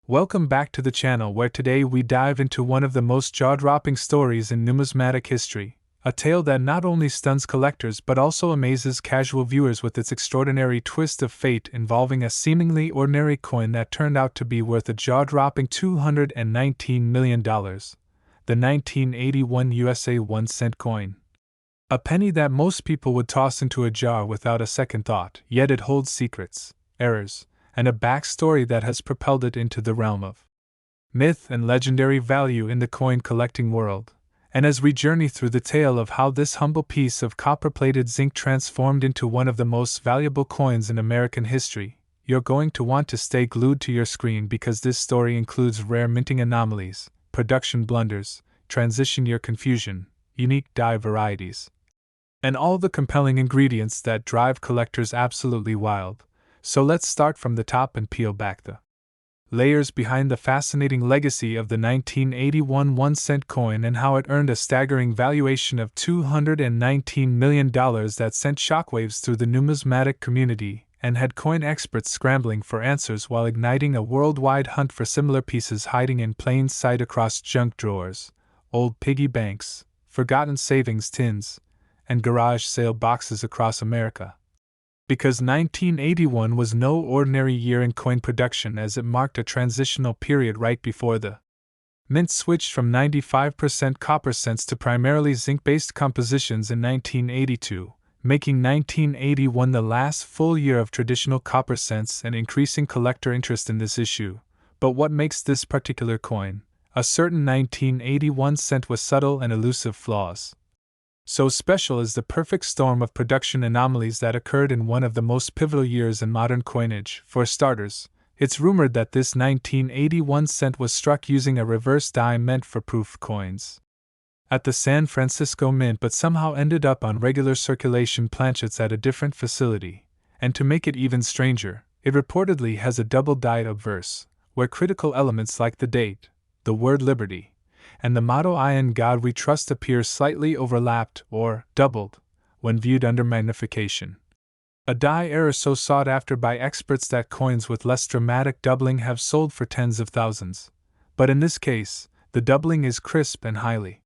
Welcome back to the channel where today we dive into one of the most jaw-dropping stories in numismatic history, a tale that not only stuns collectors but also amazes casual viewers with its extraordinary twist of fate involving a seemingly ordinary coin that turned out to be worth a jaw-dropping $219 million, the 1981 USA 1-cent coin. A penny that most people would toss into a jar without a second thought, yet it holds secrets, errors, and a backstory that has propelled it into the realm of myth and legendary value in the coin collecting world. And as we journey through the tale of how this humble piece of copper-plated zinc transformed into one of the most valuable coins in American history, you're going to want to stay glued to your screen because this story includes rare minting anomalies, production blunders, transition year confusion, unique die varieties, and all the compelling ingredients that drive collectors absolutely wild. So let's start from the top and peel back the layers behind the fascinating legacy of the 1981 1-cent coin and how it earned a staggering valuation of $219 million that sent shockwaves through the numismatic community and had coin experts scrambling for answers while igniting a worldwide hunt for similar pieces hiding in plain sight across junk drawers, old piggy banks, forgotten savings tins, and garage sale boxes across America. Because 1981 was no ordinary year in coin production, as it marked a transitional period right before the mint switched from 95% copper cents to primarily zinc-based compositions in 1982, making 1981 the last full year of traditional copper cents and increasing collector interest in this issue. But what makes this particular coin, a certain 1981 cent with subtle and elusive flaws, so special is the perfect storm of production anomalies that occurred in one of the most pivotal years in modern coinage. For starters, it's rumored that this 1981 cent was struck using a reverse die meant for proof coins at the San Francisco Mint but somehow ended up on regular circulation planchets at a different facility. And to make it even stranger, it reportedly has a double-dyed obverse, where critical elements like the date, the word liberty, and the motto "I in God We Trust" appear slightly overlapped or doubled when viewed under magnification. A die error so sought after by experts that coins with less dramatic doubling have sold for tens of thousands. But in this case, the doubling is crisp and highly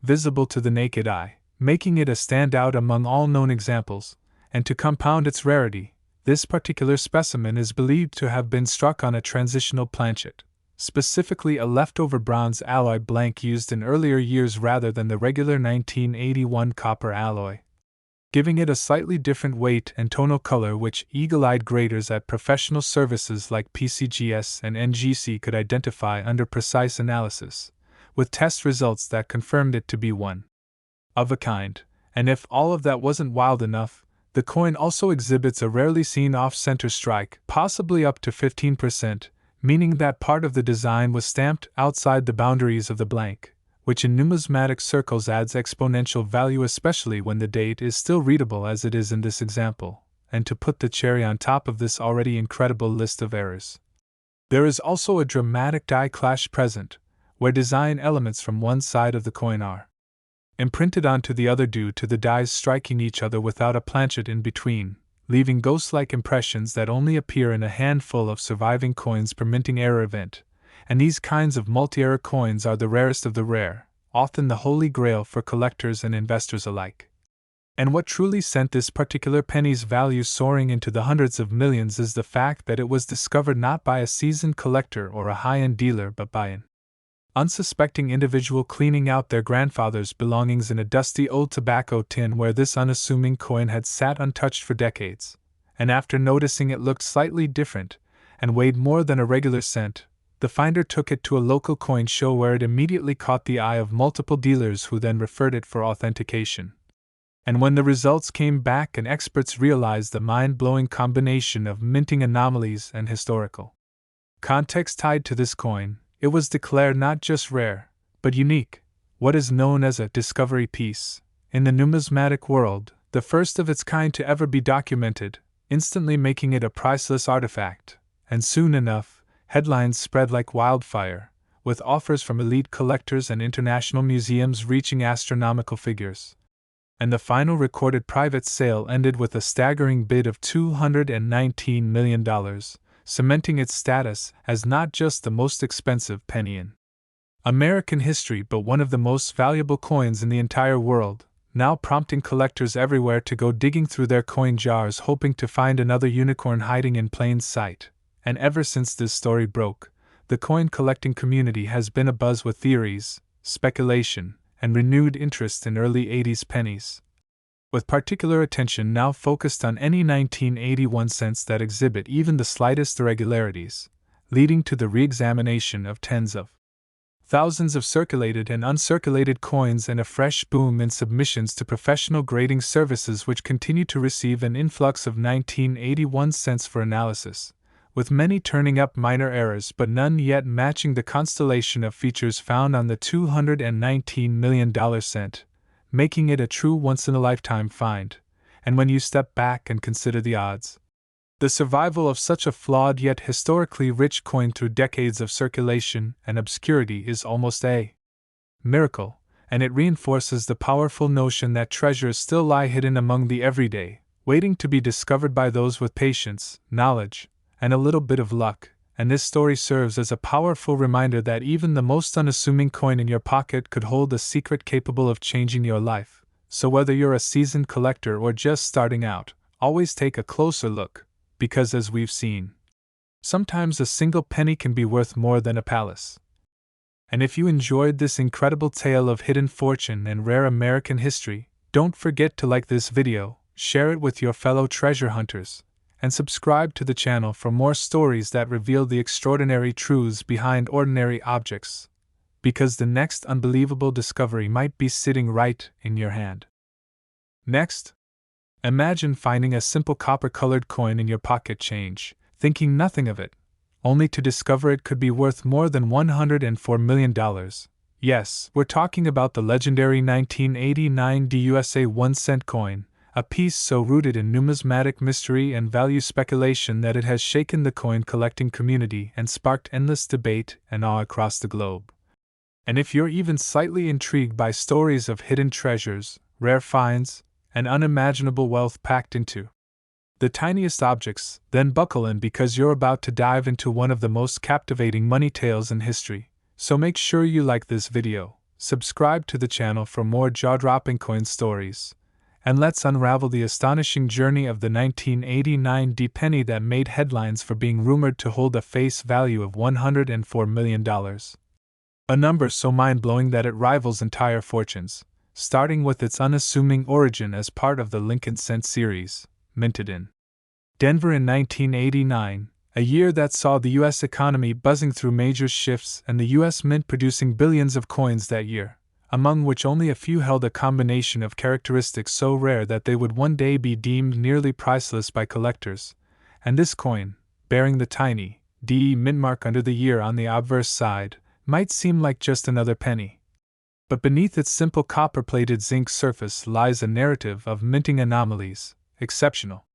visible to the naked eye, making it a standout among all known examples. And to compound its rarity, this particular specimen is believed to have been struck on a transitional planchet, specifically a leftover bronze alloy blank used in earlier years rather than the regular 1981 copper alloy, giving it a slightly different weight and tonal color which eagle-eyed graders at professional services like PCGS and NGC could identify under precise analysis, with test results that confirmed it to be one of a kind. And if all of that wasn't wild enough, the coin also exhibits a rarely seen off-center strike, possibly up to 15%, meaning that part of the design was stamped outside the boundaries of the blank, which in numismatic circles adds exponential value, especially when the date is still readable as it is in this example. And to put the cherry on top of this already incredible list of errors, there is also a dramatic die clash present, where design elements from one side of the coin are imprinted onto the other due to the dies striking each other without a planchet in between, leaving ghost-like impressions that only appear in a handful of surviving coins per minting error event. And these kinds of multi-error coins are the rarest of the rare, often the holy grail for collectors and investors alike. And what truly sent this particular penny's value soaring into the hundreds of millions is the fact that it was discovered not by a seasoned collector or a high-end dealer but by an unsuspecting individual cleaning out their grandfather's belongings in a dusty old tobacco tin where this unassuming coin had sat untouched for decades. And after noticing it looked slightly different and weighed more than a regular cent, the finder took it to a local coin show where it immediately caught the eye of multiple dealers who then referred it for authentication. And when the results came back and experts realized the mind-blowing combination of minting anomalies and historical context tied to this coin, it was declared not just rare, but unique, what is known as a discovery piece in the numismatic world, the first of its kind to ever be documented, instantly making it a priceless artifact. And soon enough, headlines spread like wildfire, with offers from elite collectors and international museums reaching astronomical figures. And the final recorded private sale ended with a staggering bid of $219 million, cementing its status as not just the most expensive penny in American history but one of the most valuable coins in the entire world, now prompting collectors everywhere to go digging through their coin jars hoping to find another unicorn hiding in plain sight. And ever since this story broke, the coin collecting community has been abuzz with theories, speculation, and renewed interest in early 80s pennies, with particular attention now focused on any 1981 cents that exhibit even the slightest irregularities, leading to the re-examination of tens of thousands of circulated and uncirculated coins and a fresh boom in submissions to professional grading services which continue to receive an influx of 1981 cents for analysis, with many turning up minor errors but none yet matching the constellation of features found on the $219 million cent, making it a true once-in-a-lifetime find. And when you step back and consider the odds, the survival of such a flawed yet historically rich coin through decades of circulation and obscurity is almost a miracle, and it reinforces the powerful notion that treasures still lie hidden among the everyday, waiting to be discovered by those with patience, knowledge, and a little bit of luck. And this story serves as a powerful reminder that even the most unassuming coin in your pocket could hold a secret capable of changing your life. So whether you're a seasoned collector or just starting out, always take a closer look, because as we've seen, sometimes a single penny can be worth more than a palace. And if you enjoyed this incredible tale of hidden fortune and rare American history, don't forget to like this video, share it with your fellow treasure hunters, and subscribe to the channel for more stories that reveal the extraordinary truths behind ordinary objects, because the next unbelievable discovery might be sitting right in your hand. Next, imagine finding a simple copper-colored coin in your pocket change, thinking nothing of it, only to discover it could be worth more than $104 million. Yes, we're talking about the legendary 1989 DUSA 1-cent coin, a piece so rooted in numismatic mystery and value speculation that it has shaken the coin collecting community and sparked endless debate and awe across the globe. And if you're even slightly intrigued by stories of hidden treasures, rare finds, and unimaginable wealth packed into the tiniest objects, then buckle in because you're about to dive into one of the most captivating money tales in history. So make sure you like this video, subscribe to the channel for more jaw-dropping coin stories, and let's unravel the astonishing journey of the 1989 D penny that made headlines for being rumored to hold a face value of $104 million. A number so mind-blowing that it rivals entire fortunes, starting with its unassuming origin as part of the Lincoln Cent series, minted in Denver in 1989, a year that saw the U.S. economy buzzing through major shifts and the U.S. Mint producing billions of coins that year, among which only a few held a combination of characteristics so rare that they would one day be deemed nearly priceless by collectors. And this coin, bearing the tiny D mint mark under the year on the obverse side, might seem like just another penny. But beneath its simple copper-plated zinc surface lies a narrative of minting anomalies, exceptional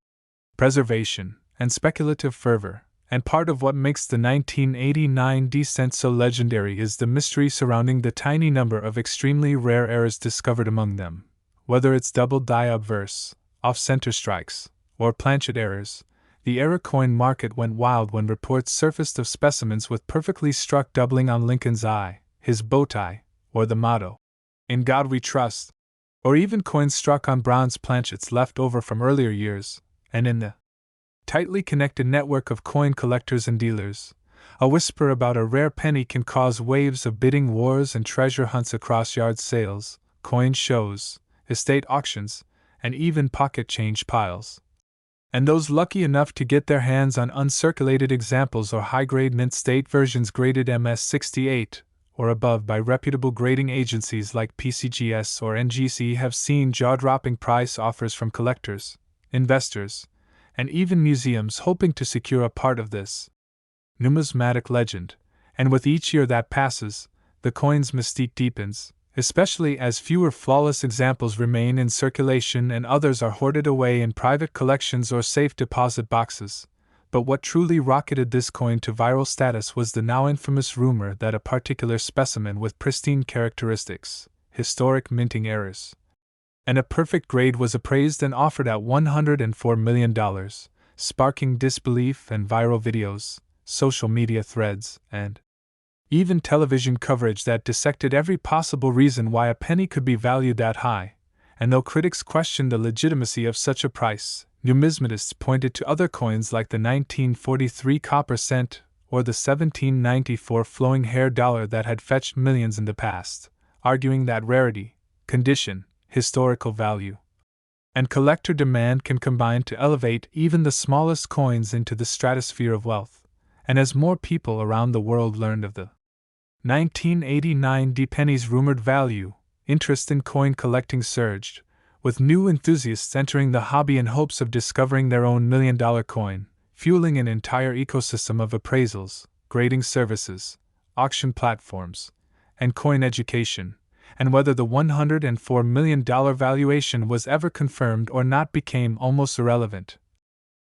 preservation, and speculative fervor, and part of what makes the 1989 D cent so legendary is the mystery surrounding the tiny number of extremely rare errors discovered among them. Whether it's double die obverse, off-center strikes, or planchet errors, the error coin market went wild when reports surfaced of specimens with perfectly struck doubling on Lincoln's eye, his bow tie, or the motto, "In God We Trust," or even coins struck on bronze planchets left over from earlier years. And in the tightly connected network of coin collectors and dealers, a whisper about a rare penny can cause waves of bidding wars and treasure hunts across yard sales, coin shows, estate auctions, and even pocket change piles. And those lucky enough to get their hands on uncirculated examples or high-grade mint state versions graded MS-68 or above by reputable grading agencies like PCGS or NGC have seen jaw-dropping price offers from collectors, investors, and even museums hoping to secure a part of this numismatic legend. And with each year that passes, the coin's mystique deepens, especially as fewer flawless examples remain in circulation and others are hoarded away in private collections or safe deposit boxes. But what truly rocketed this coin to viral status was the now infamous rumor that a particular specimen with pristine characteristics, historic minting errors, and a perfect grade was appraised and offered at $104 million, sparking disbelief and viral videos, social media threads, and even television coverage that dissected every possible reason why a penny could be valued that high. And though critics questioned the legitimacy of such a price, numismatists pointed to other coins like the 1943 copper cent or the 1794 flowing hair dollar that had fetched millions in the past, arguing that rarity, condition, historical value, and collector demand can combine to elevate even the smallest coins into the stratosphere of wealth. And as more people around the world learned of the 1989 pennies' rumored value, interest in coin collecting surged, with new enthusiasts entering the hobby in hopes of discovering their own million-dollar coin, fueling an entire ecosystem of appraisals, grading services, auction platforms, and coin education. And whether the $104 million valuation was ever confirmed or not became almost irrelevant.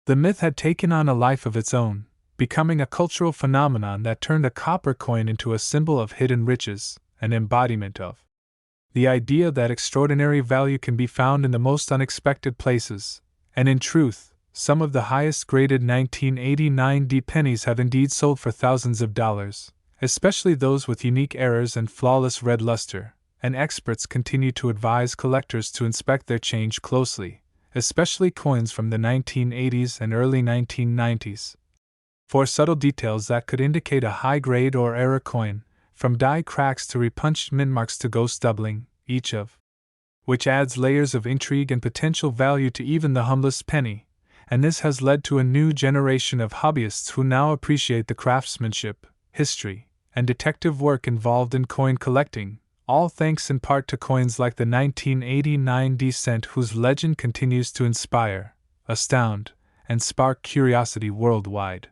The myth had taken on a life of its own, becoming a cultural phenomenon that turned a copper coin into a symbol of hidden riches, an embodiment of the idea that extraordinary value can be found in the most unexpected places. And in truth, some of the highest graded 1989 pennies have indeed sold for thousands of dollars, especially those with unique errors and flawless red luster. And experts continue to advise collectors to inspect their change closely, especially coins from the 1980s and early 1990s, for subtle details that could indicate a high-grade or error coin, from die cracks to repunched mint marks to ghost doubling, each of which adds layers of intrigue and potential value to even the humblest penny. And this has led to a new generation of hobbyists who now appreciate the craftsmanship, history, and detective work involved in coin collecting, all thanks in part to coins like the 1989 cent whose legend continues to inspire, astound, and spark curiosity worldwide,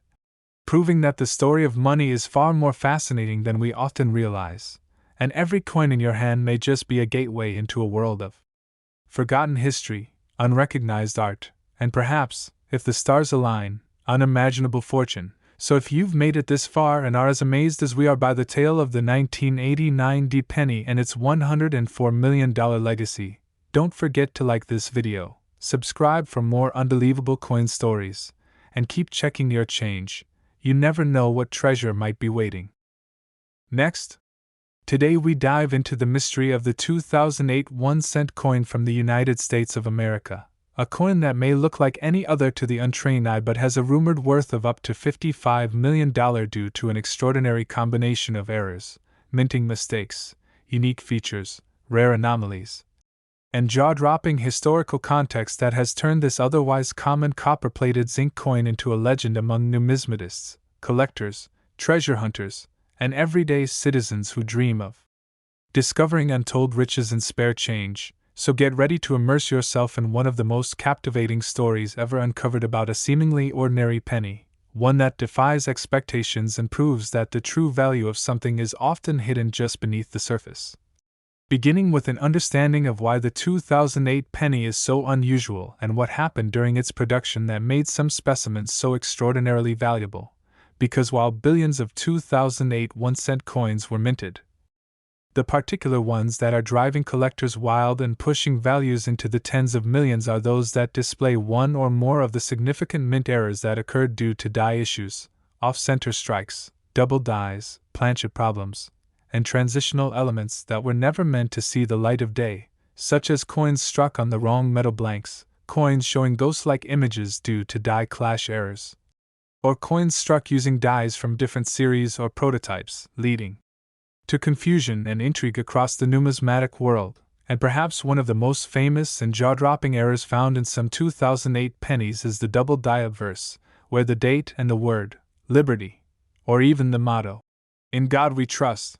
proving that the story of money is far more fascinating than we often realize, and every coin in your hand may just be a gateway into a world of forgotten history, unrecognized art, and perhaps, if the stars align, unimaginable fortune. So if you've made it this far and are as amazed as we are by the tale of the 1989 penny and its $104 million legacy, don't forget to like this video, subscribe for more unbelievable coin stories, and keep checking your change. You never know what treasure might be waiting. Next, today we dive into the mystery of the 2008 1-cent coin from the United States of America. A coin that may look like any other to the untrained eye but has a rumored worth of up to $55 million due to an extraordinary combination of errors, minting mistakes, unique features, rare anomalies, and jaw-dropping historical context that has turned this otherwise common copper-plated zinc coin into a legend among numismatists, collectors, treasure hunters, and everyday citizens who dream of discovering untold riches in spare change. So get ready to immerse yourself in one of the most captivating stories ever uncovered about a seemingly ordinary penny, one that defies expectations and proves that the true value of something is often hidden just beneath the surface. Beginning with an understanding of why the 2008 penny is so unusual and what happened during its production that made some specimens so extraordinarily valuable, because while billions of 2008 1-cent coins were minted, the particular ones that are driving collectors wild and pushing values into the tens of millions are those that display one or more of the significant mint errors that occurred due to die issues, off-center strikes, double dies, planchet problems, and transitional elements that were never meant to see the light of day, such as coins struck on the wrong metal blanks, coins showing ghost-like images due to die clash errors, or coins struck using dies from different series or prototypes, leading to confusion and intrigue across the numismatic world. And perhaps one of the most famous and jaw-dropping errors found in some 2008 pennies is the double die obverse, where the date and the word, liberty, or even the motto, "In God We Trust,"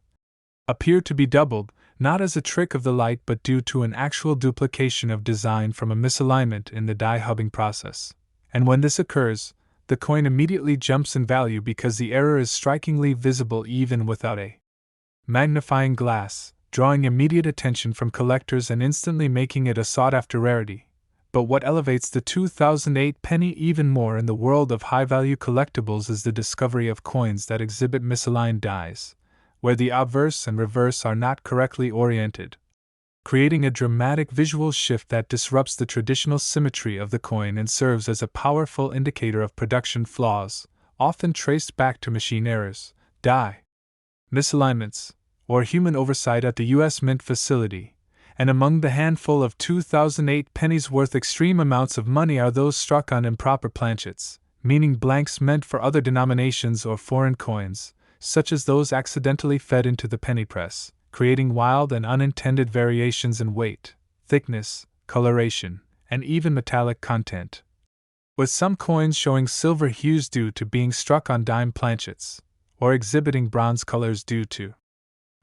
appear to be doubled, not as a trick of the light but due to an actual duplication of design from a misalignment in the die hubbing process. And when this occurs, the coin immediately jumps in value because the error is strikingly visible even without a magnifying glass, drawing immediate attention from collectors and instantly making it a sought-after rarity. But what elevates the 2008 penny even more in the world of high-value collectibles is the discovery of coins that exhibit misaligned dies, where the obverse and reverse are not correctly oriented, creating a dramatic visual shift that disrupts the traditional symmetry of the coin and serves as a powerful indicator of production flaws, often traced back to machine errors, die misalignments, or human oversight at the U.S. Mint facility. And among the handful of 2008 pennies worth extreme amounts of money are those struck on improper planchets, meaning blanks meant for other denominations or foreign coins, such as those accidentally fed into the penny press, creating wild and unintended variations in weight, thickness, coloration, and even metallic content. With some coins showing silver hues due to being struck on dime planchets, or exhibiting bronze colors due to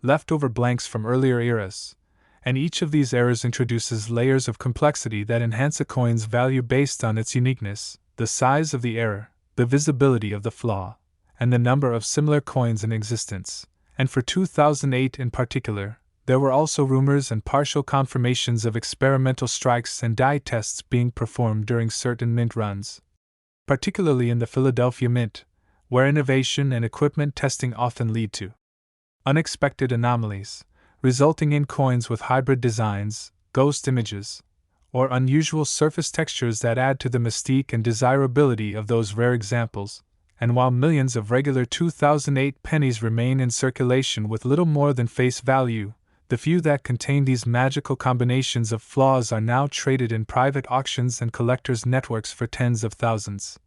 leftover blanks from earlier eras, and each of these errors introduces layers of complexity that enhance a coin's value based on its uniqueness, the size of the error, the visibility of the flaw, and the number of similar coins in existence. And for 2008 in particular, there were also rumors and partial confirmations of experimental strikes and die tests being performed during certain mint runs, particularly in the Philadelphia Mint, where innovation and equipment testing often lead to unexpected anomalies, resulting in coins with hybrid designs, ghost images, or unusual surface textures that add to the mystique and desirability of those rare examples. And while millions of regular 2008 pennies remain in circulation with little more than face value, the few that contain these magical combinations of flaws are now traded in private auctions and collectors' networks for tens of thousands,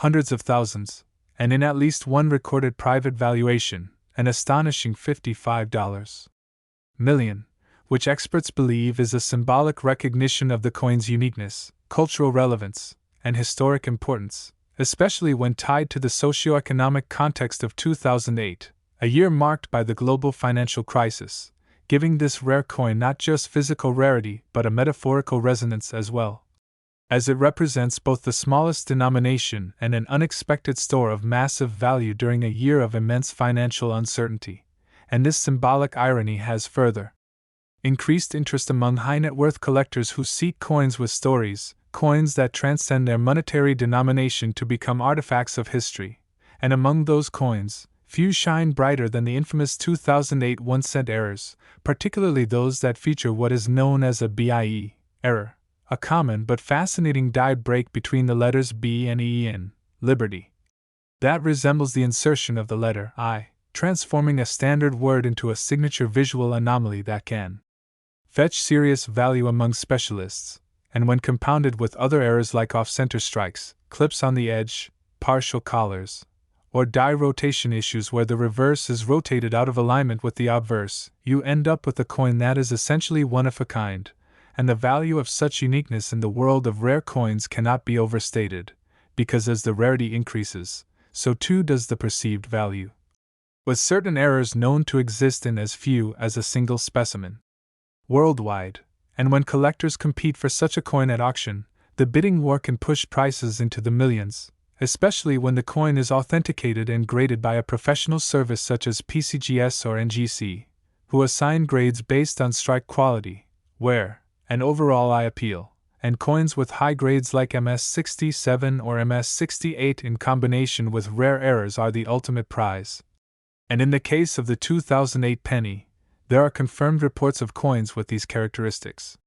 hundreds of thousands, and in at least one recorded private valuation, an astonishing $55 million, which experts believe is a symbolic recognition of the coin's uniqueness, cultural relevance, and historic importance, especially when tied to the socio-economic context of 2008, a year marked by the global financial crisis, giving this rare coin not just physical rarity but a metaphorical resonance as well, as it represents both the smallest denomination and an unexpected store of massive value during a year of immense financial uncertainty. And this symbolic irony has further increased interest among high-net-worth collectors who seek coins with stories, coins that transcend their monetary denomination to become artifacts of history. And among those coins, few shine brighter than the infamous 2008 1-cent errors, particularly those that feature what is known as a BIE error, a common but fascinating die break between the letters B and E in Liberty that resembles the insertion of the letter I, transforming a standard word into a signature visual anomaly that can fetch serious value among specialists, and when compounded with other errors like off-center strikes, clips on the edge, partial collars, or die rotation issues where the reverse is rotated out of alignment with the obverse, you end up with a coin that is essentially one of a kind, and the value of such uniqueness in the world of rare coins cannot be overstated, because as the rarity increases, so too does the perceived value, with certain errors known to exist in as few as a single specimen worldwide. And when collectors compete for such a coin at auction, the bidding war can push prices into the millions, especially when the coin is authenticated and graded by a professional service such as PCGS or NGC, who assign grades based on strike quality, wear, and overall eye appeal, and coins with high grades like MS67 or MS68 in combination with rare errors are the ultimate prize. And in the case of the 2008 penny, there are confirmed reports of coins with these characteristics,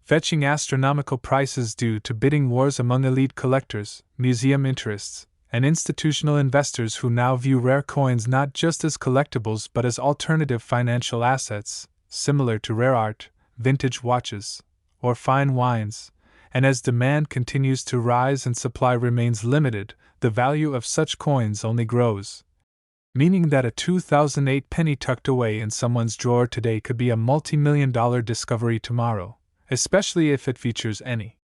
fetching astronomical prices due to bidding wars among elite collectors, museum interests, and institutional investors who now view rare coins not just as collectibles but as alternative financial assets, similar to rare art, vintage watches, or fine wines. And as demand continues to rise and supply remains limited, the value of such coins only grows, meaning that a 2008 penny tucked away in someone's drawer today could be a multi-million-dollar discovery tomorrow, especially if it features any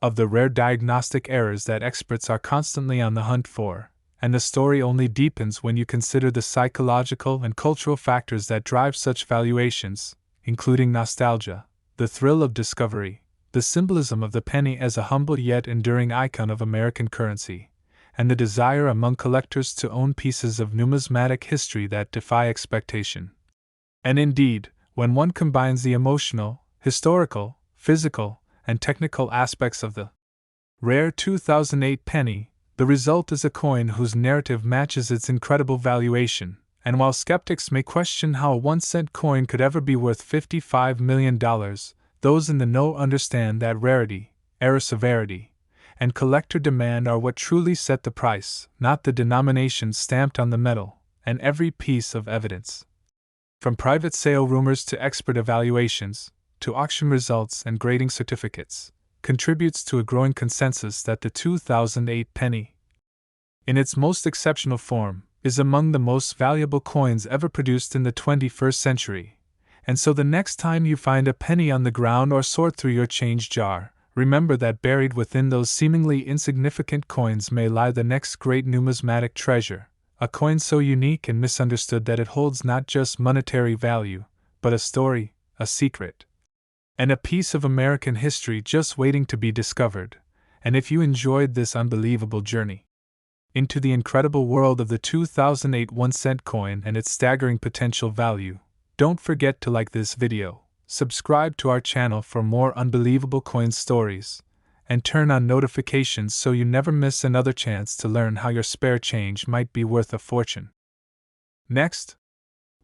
of the rare diagnostic errors that experts are constantly on the hunt for. And the story only deepens when you consider the psychological and cultural factors that drive such valuations, including nostalgia, the thrill of discovery, the symbolism of the penny as a humble yet enduring icon of American currency, and the desire among collectors to own pieces of numismatic history that defy expectation. And indeed, when one combines the emotional, historical, physical, and technical aspects of the rare 2008 penny, the result is a coin whose narrative matches its incredible valuation, And while skeptics may question how a 1-cent coin could ever be worth $55 million, those in the know understand that rarity, error severity, and collector demand are what truly set the price, not the denomination stamped on the metal, and every piece of evidence. From private sale rumors to expert evaluations, to auction results and grading certificates, contributes to a growing consensus that the 2008 penny, in its most exceptional form, is among the most valuable coins ever produced in the 21st century. And so the next time you find a penny on the ground or sort through your change jar, remember that buried within those seemingly insignificant coins may lie the next great numismatic treasure, a coin so unique and misunderstood that it holds not just monetary value, but a story, a secret, and a piece of American history just waiting to be discovered. And if you enjoyed this unbelievable journey into the incredible world of the 2008 1-cent coin and its staggering potential value, don't forget to like this video, subscribe to our channel for more unbelievable coin stories, and turn on notifications so you never miss another chance to learn how your spare change might be worth a fortune. Next,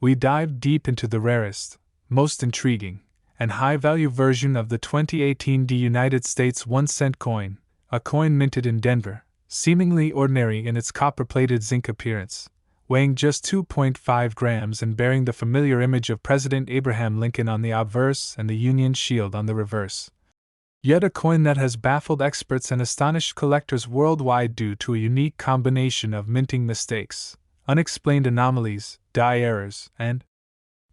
we dive deep into the rarest, most intriguing, and high-value version of the 2018 United States 1-cent coin, a coin minted in Denver, seemingly ordinary in its copper-plated zinc appearance, weighing just 2.5 grams and bearing the familiar image of President Abraham Lincoln on the obverse and the Union Shield on the reverse. Yet a coin that has baffled experts and astonished collectors worldwide due to a unique combination of minting mistakes, unexplained anomalies, die errors, and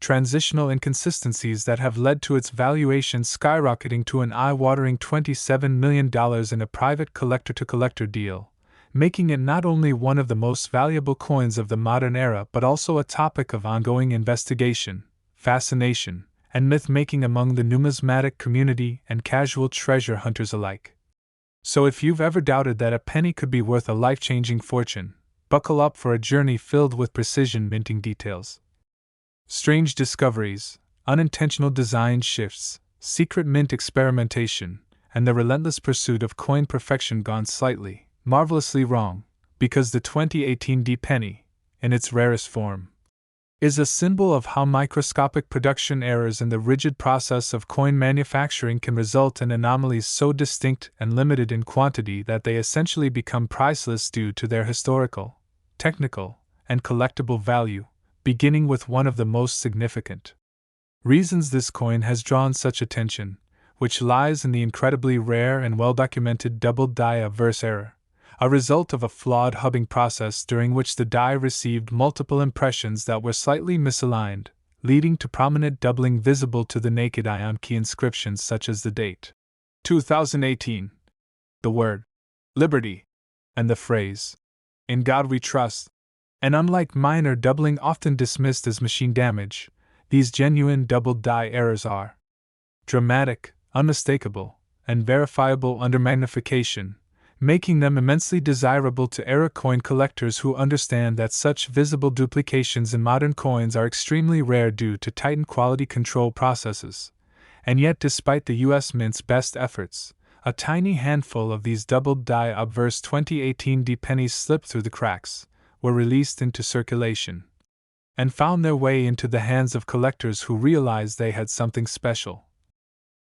transitional inconsistencies that have led to its valuation skyrocketing to an eye-watering $27 million in a private collector-to-collector deal, making it not only one of the most valuable coins of the modern era but also a topic of ongoing investigation, fascination, and myth-making among the numismatic community and casual treasure hunters alike. So if you've ever doubted that a penny could be worth a life-changing fortune, buckle up for a journey filled with precision minting details, strange discoveries, unintentional design shifts, secret mint experimentation, and the relentless pursuit of coin perfection gone slightly, marvelously wrong, because the 2018 penny, in its rarest form, is a symbol of how microscopic production errors in the rigid process of coin manufacturing can result in anomalies so distinct and limited in quantity that they essentially become priceless due to their historical, technical, and collectible value, beginning with one of the most significant reasons this coin has drawn such attention, which lies in the incredibly rare and well-documented doubled die obverse error, a result of a flawed hubbing process during which the die received multiple impressions that were slightly misaligned, leading to prominent doubling visible to the naked eye on key inscriptions such as the date 2018, the word liberty, and the phrase "In God We Trust." And unlike minor doubling often dismissed as machine damage, these genuine doubled die errors are dramatic, unmistakable, and verifiable under magnification, making them immensely desirable to era coin collectors who understand that such visible duplications in modern coins are extremely rare due to tightened quality control processes. And yet, despite the U.S. Mint's best efforts, a tiny handful of these doubled die obverse 2018 pennies slipped through the cracks, were released into circulation, and found their way into the hands of collectors who realized they had something special.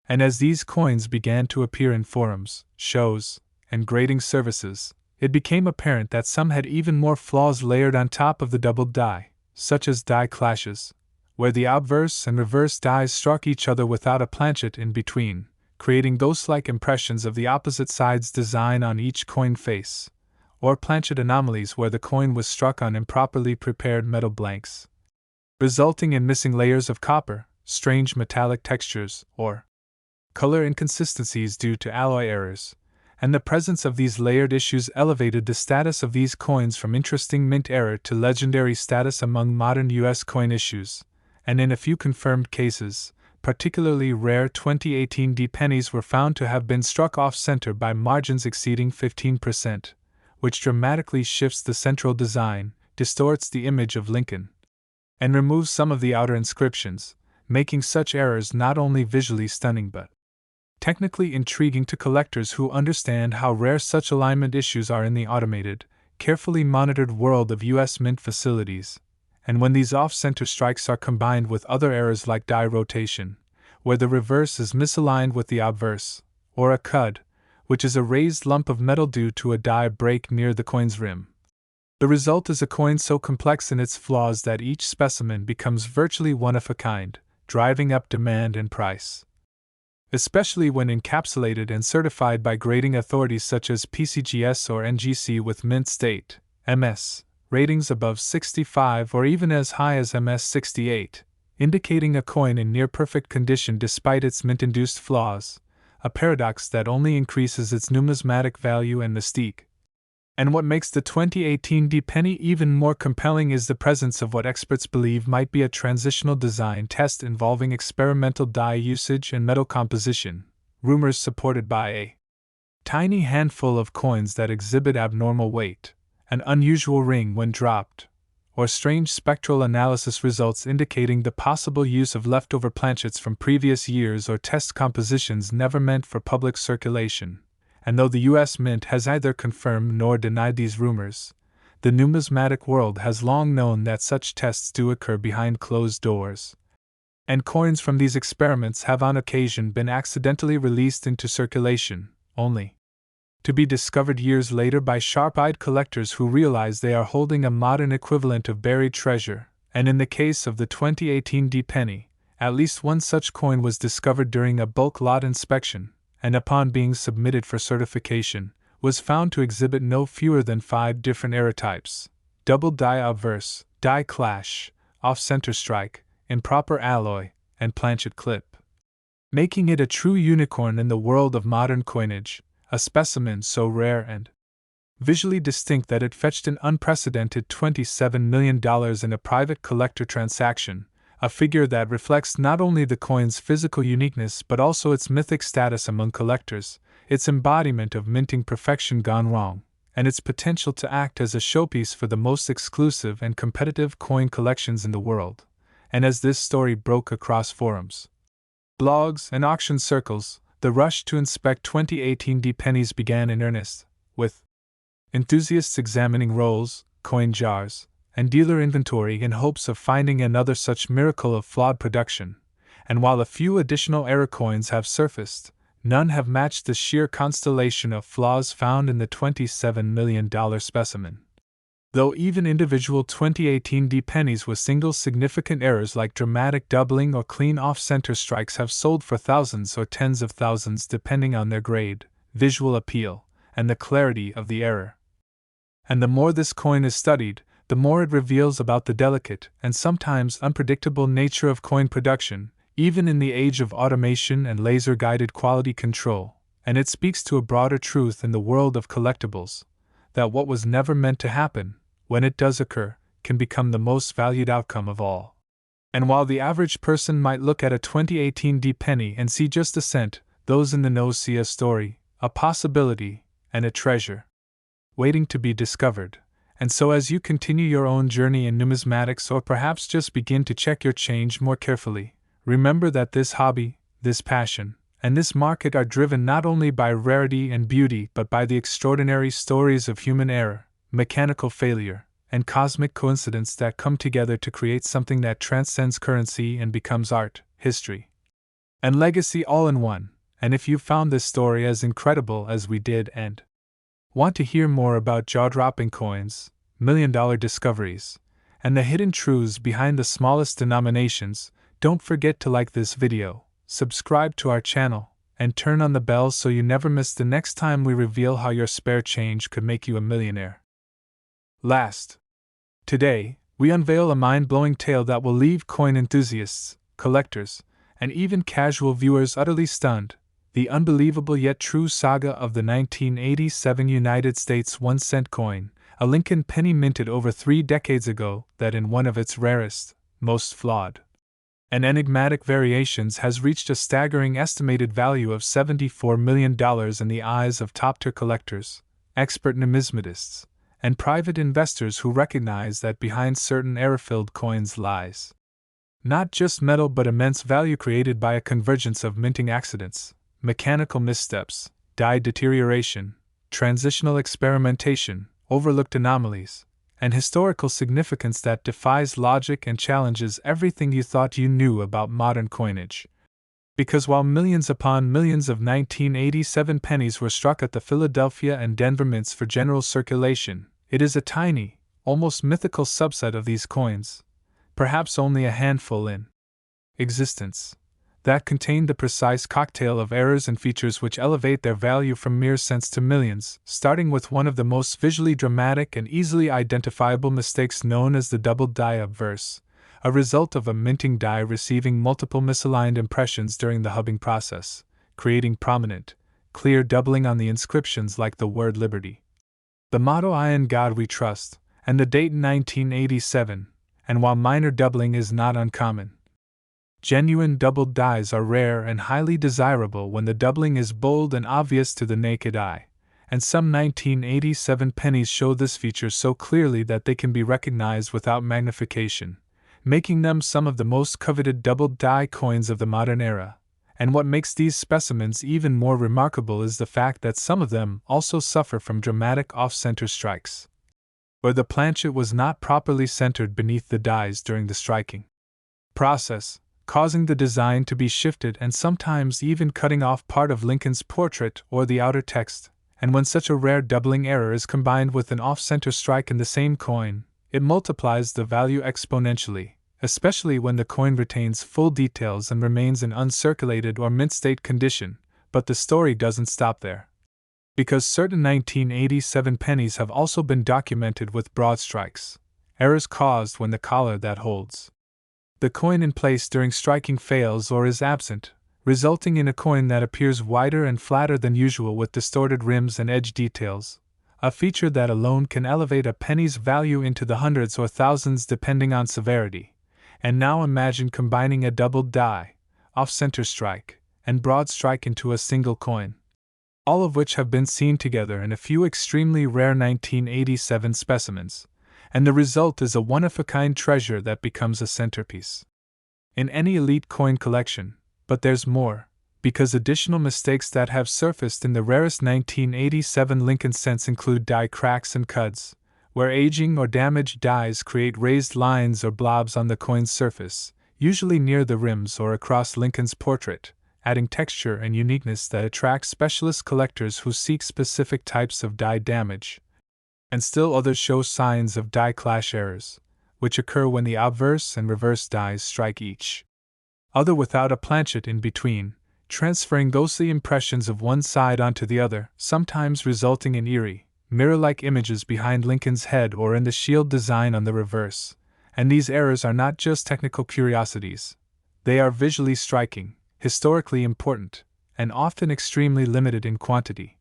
And as these coins began to appear in forums, shows, and grading services, it became apparent that some had even more flaws layered on top of the doubled die, such as die clashes, where the obverse and reverse dies struck each other without a planchet in between, creating ghost-like impressions of the opposite side's design on each coin face, or planchet anomalies where the coin was struck on improperly prepared metal blanks, resulting in missing layers of copper, strange metallic textures, or color inconsistencies due to alloy errors. And the presence of these layered issues elevated the status of these coins from interesting mint error to legendary status among modern U.S. coin issues, and in a few confirmed cases, particularly rare 2018 pennies were found to have been struck off-center by margins exceeding 15%, which dramatically shifts the central design, distorts the image of Lincoln, and removes some of the outer inscriptions, making such errors not only visually stunning but technically intriguing to collectors who understand how rare such alignment issues are in the automated, carefully monitored world of U.S. Mint facilities, and when these off-center strikes are combined with other errors like die rotation, where the reverse is misaligned with the obverse, or a cud, which is a raised lump of metal due to a die break near the coin's rim, the result is a coin so complex in its flaws that each specimen becomes virtually one of a kind, driving up demand and price. Especially when encapsulated and certified by grading authorities such as PCGS or NGC with mint state, MS, ratings above 65 or even as high as MS 68, indicating a coin in near-perfect condition despite its mint-induced flaws, a paradox that only increases its numismatic value and mystique. And what makes the 2018 D penny even more compelling is the presence of what experts believe might be a transitional design test involving experimental die usage and metal composition, rumors supported by a tiny handful of coins that exhibit abnormal weight, an unusual ring when dropped, or strange spectral analysis results indicating the possible use of leftover planchets from previous years or test compositions never meant for public circulation. And though the U.S. Mint has neither confirmed nor denied these rumors, the numismatic world has long known that such tests do occur behind closed doors. And coins from these experiments have on occasion been accidentally released into circulation, only to be discovered years later by sharp-eyed collectors who realize they are holding a modern equivalent of buried treasure, and in the case of the 2018 D penny, at least one such coin was discovered during a bulk lot inspection, and upon being submitted for certification, was found to exhibit no fewer than 5 different error types: double die obverse, die clash, off-center strike, improper alloy, and planchet clip, making it a true unicorn in the world of modern coinage, a specimen so rare and visually distinct that it fetched an unprecedented $27 million in a private collector transaction, a figure that reflects not only the coin's physical uniqueness but also its mythic status among collectors, its embodiment of minting perfection gone wrong, and its potential to act as a showpiece for the most exclusive and competitive coin collections in the world. And as this story broke across forums, blogs, and auction circles, the rush to inspect 2018 D pennies began in earnest, with enthusiasts examining rolls, coin jars, and dealer inventory in hopes of finding another such miracle of flawed production, and while a few additional error coins have surfaced, none have matched the sheer constellation of flaws found in the $27 million specimen. Though even individual 2018 D pennies with single significant errors like dramatic doubling or clean off-center strikes have sold for thousands or tens of thousands depending on their grade, visual appeal, and the clarity of the error. And the more this coin is studied, the more it reveals about the delicate and sometimes unpredictable nature of coin production, even in the age of automation and laser-guided quality control, and it speaks to a broader truth in the world of collectibles, that what was never meant to happen, when it does occur, can become the most valued outcome of all. And while the average person might look at a 2018 D penny and see just a cent, those in the know see a story, a possibility, and a treasure waiting to be discovered. And so as you continue your own journey in numismatics or perhaps just begin to check your change more carefully, remember that this hobby, this passion, and this market are driven not only by rarity and beauty but by the extraordinary stories of human error, mechanical failure, and cosmic coincidence that come together to create something that transcends currency and becomes art, history, and legacy all in one. And if you found this story as incredible as we did and want to hear more about jaw-dropping coins, million-dollar discoveries, and the hidden truths behind the smallest denominations, don't forget to like this video, subscribe to our channel, and turn on the bell so you never miss the next time we reveal how your spare change could make you a millionaire. Today, we unveil a mind-blowing tale that will leave coin enthusiasts, collectors, and even casual viewers utterly stunned: the unbelievable yet true saga of the 1987 United States 1-cent coin, a Lincoln penny minted over 3 decades ago, that in one of its rarest, most flawed, and enigmatic variations has reached a staggering estimated value of $74 million in the eyes of top-tier collectors, expert numismatists, and private investors who recognize that behind certain error-filled coins lies not just metal but immense value created by a convergence of minting accidents, mechanical missteps, die deterioration, transitional experimentation, overlooked anomalies, an historical significance that defies logic and challenges everything you thought you knew about modern coinage. Because while millions upon millions of 1987 pennies were struck at the Philadelphia and Denver mints for general circulation, it is a tiny, almost mythical subset of these coins, perhaps only a handful in existence, that contain the precise cocktail of errors and features which elevate their value from mere cents to millions, starting with one of the most visually dramatic and easily identifiable mistakes known as the doubled die obverse, a result of a minting die receiving multiple misaligned impressions during the hubbing process, creating prominent, clear doubling on the inscriptions like the word liberty, the motto "I in God we trust," and the date 1987, and while minor doubling is not uncommon, genuine doubled dies are rare and highly desirable when the doubling is bold and obvious to the naked eye, and some 1987 pennies show this feature so clearly that they can be recognized without magnification, making them some of the most coveted doubled die coins of the modern era. And what makes these specimens even more remarkable is the fact that some of them also suffer from dramatic off-center strikes, where the planchet was not properly centered beneath the dies during the striking process, causing the design to be shifted and sometimes even cutting off part of Lincoln's portrait or the outer text. And when such a rare doubling error is combined with an off-center strike in the same coin, it multiplies the value exponentially, especially when the coin retains full details and remains in uncirculated or mint-state condition. But the story doesn't stop there, because certain 1987 pennies have also been documented with broad strikes, errors caused when the collar that holds the coin in place during striking fails or is absent, resulting in a coin that appears wider and flatter than usual with distorted rims and edge details, a feature that alone can elevate a penny's value into the hundreds or thousands depending on severity. And now imagine combining a doubled die, off-center strike, and broad strike into a single coin, all of which have been seen together in a few extremely rare 1987 specimens, and the result is a one-of-a-kind treasure that becomes a centerpiece in any elite coin collection. But there's more, because additional mistakes that have surfaced in the rarest 1987 Lincoln cents include die cracks and cuds, where aging or damaged dies create raised lines or blobs on the coin's surface, usually near the rims or across Lincoln's portrait, adding texture and uniqueness that attract specialist collectors who seek specific types of die damage. And still others show signs of die clash errors, which occur when the obverse and reverse dies strike each other without a planchet in between, transferring ghostly impressions of one side onto the other, sometimes resulting in eerie, mirror-like images behind Lincoln's head or in the shield design on the reverse. And these errors are not just technical curiosities. They are visually striking, historically important, and often extremely limited in quantity.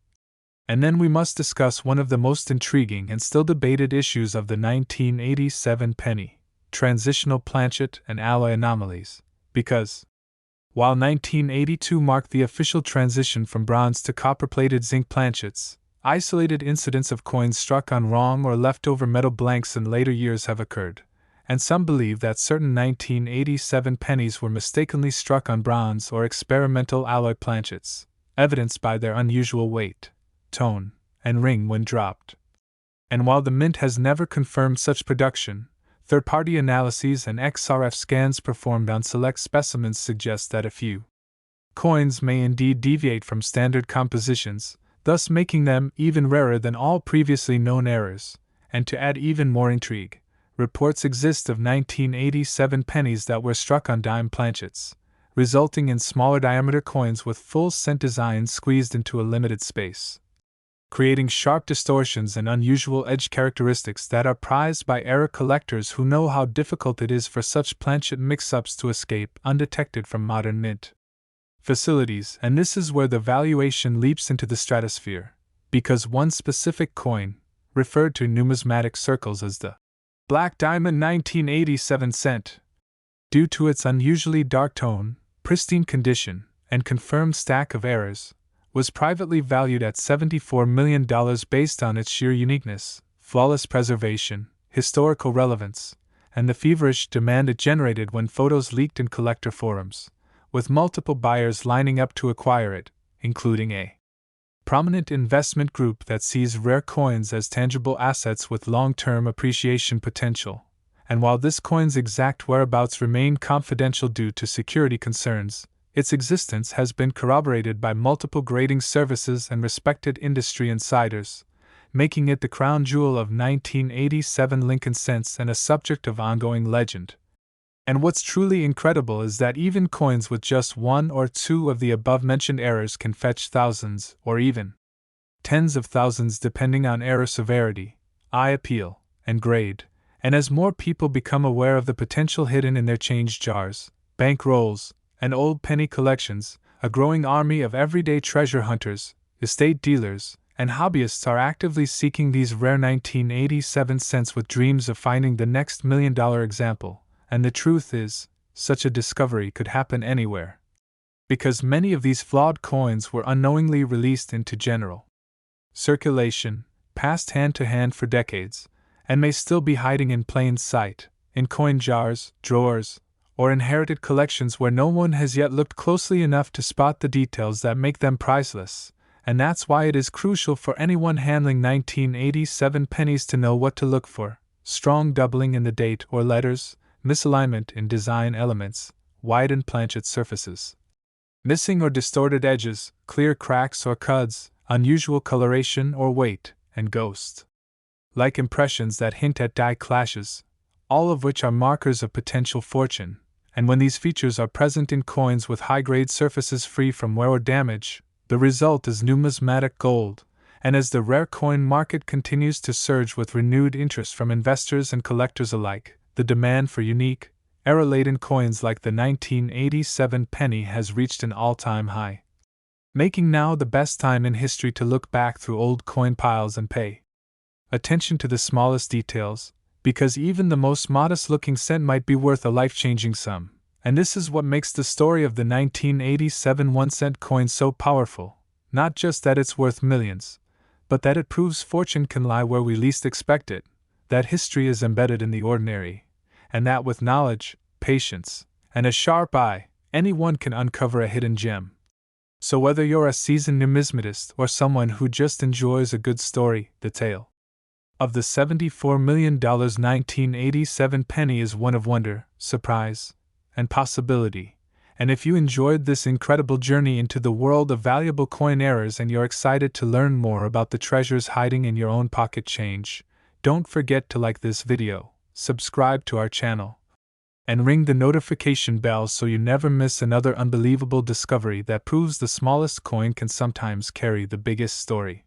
And then we must discuss one of the most intriguing and still debated issues of the 1987 penny: transitional planchet and alloy anomalies. Because, while 1982 marked the official transition from bronze to copper-plated zinc planchets, isolated incidents of coins struck on wrong or leftover metal blanks in later years have occurred, and some believe that certain 1987 pennies were mistakenly struck on bronze or experimental alloy planchets, evidenced by their unusual weight, tone, and ring when dropped. And while the mint has never confirmed such production, third-party analyses and XRF scans performed on select specimens suggest that a few coins may indeed deviate from standard compositions, thus making them even rarer than all previously known errors. And to add even more intrigue, reports exist of 1987 pennies that were struck on dime planchets, resulting in smaller diameter coins with full cent designs squeezed into a limited space, creating sharp distortions and unusual edge characteristics that are prized by era collectors who know how difficult it is for such planchet mix-ups to escape undetected from modern mint facilities. And this is where the valuation leaps into the stratosphere, because one specific coin, referred to in numismatic circles as the Black Diamond 1987 cent, due to its unusually dark tone, pristine condition, and confirmed stack of errors, was privately valued at $74 million based on its sheer uniqueness, flawless preservation, historical relevance, and the feverish demand it generated when photos leaked in collector forums, with multiple buyers lining up to acquire it, including a prominent investment group that sees rare coins as tangible assets with long-term appreciation potential. And while this coin's exact whereabouts remain confidential due to security concerns, its existence has been corroborated by multiple grading services and respected industry insiders, making it the crown jewel of 1987 Lincoln cents and a subject of ongoing legend. And what's truly incredible is that even coins with just one or two of the above-mentioned errors can fetch thousands, or even tens of thousands depending on error severity, eye appeal, and grade. And as more people become aware of the potential hidden in their change jars, bank rolls, and old penny collections, a growing army of everyday treasure hunters, estate dealers, and hobbyists are actively seeking these rare 1987 cents with dreams of finding the next million-dollar example. And the truth is, such a discovery could happen anywhere. Because many of these flawed coins were unknowingly released into general circulation, passed hand to hand for decades, and may still be hiding in plain sight, in coin jars, drawers, or inherited collections where no one has yet looked closely enough to spot the details that make them priceless. And that's why it is crucial for anyone handling 1987 pennies to know what to look for: strong doubling in the date or letters, misalignment in design elements, widened planchet surfaces, missing or distorted edges, clear cracks or cuds, unusual coloration or weight, and ghost-like impressions that hint at die clashes, all of which are markers of potential fortune. And when these features are present in coins with high-grade surfaces free from wear or damage, the result is numismatic gold. And as the rare coin market continues to surge with renewed interest from investors and collectors alike, the demand for unique, error-laden coins like the 1987 penny has reached an all-time high, making now the best time in history to look back through old coin piles and pay attention to the smallest details, because even the most modest-looking cent might be worth a life-changing sum. And this is what makes the story of the 1987 1-cent coin so powerful, not just that it's worth millions, but that it proves fortune can lie where we least expect it, that history is embedded in the ordinary, and that with knowledge, patience, and a sharp eye, anyone can uncover a hidden gem. So whether you're a seasoned numismatist or someone who just enjoys a good story, the tale of the $74 million 1987 penny is one of wonder, surprise, and possibility. And if you enjoyed this incredible journey into the world of valuable coin errors and you're excited to learn more about the treasures hiding in your own pocket change, don't forget to like this video, subscribe to our channel, and ring the notification bell so you never miss another unbelievable discovery that proves the smallest coin can sometimes carry the biggest story.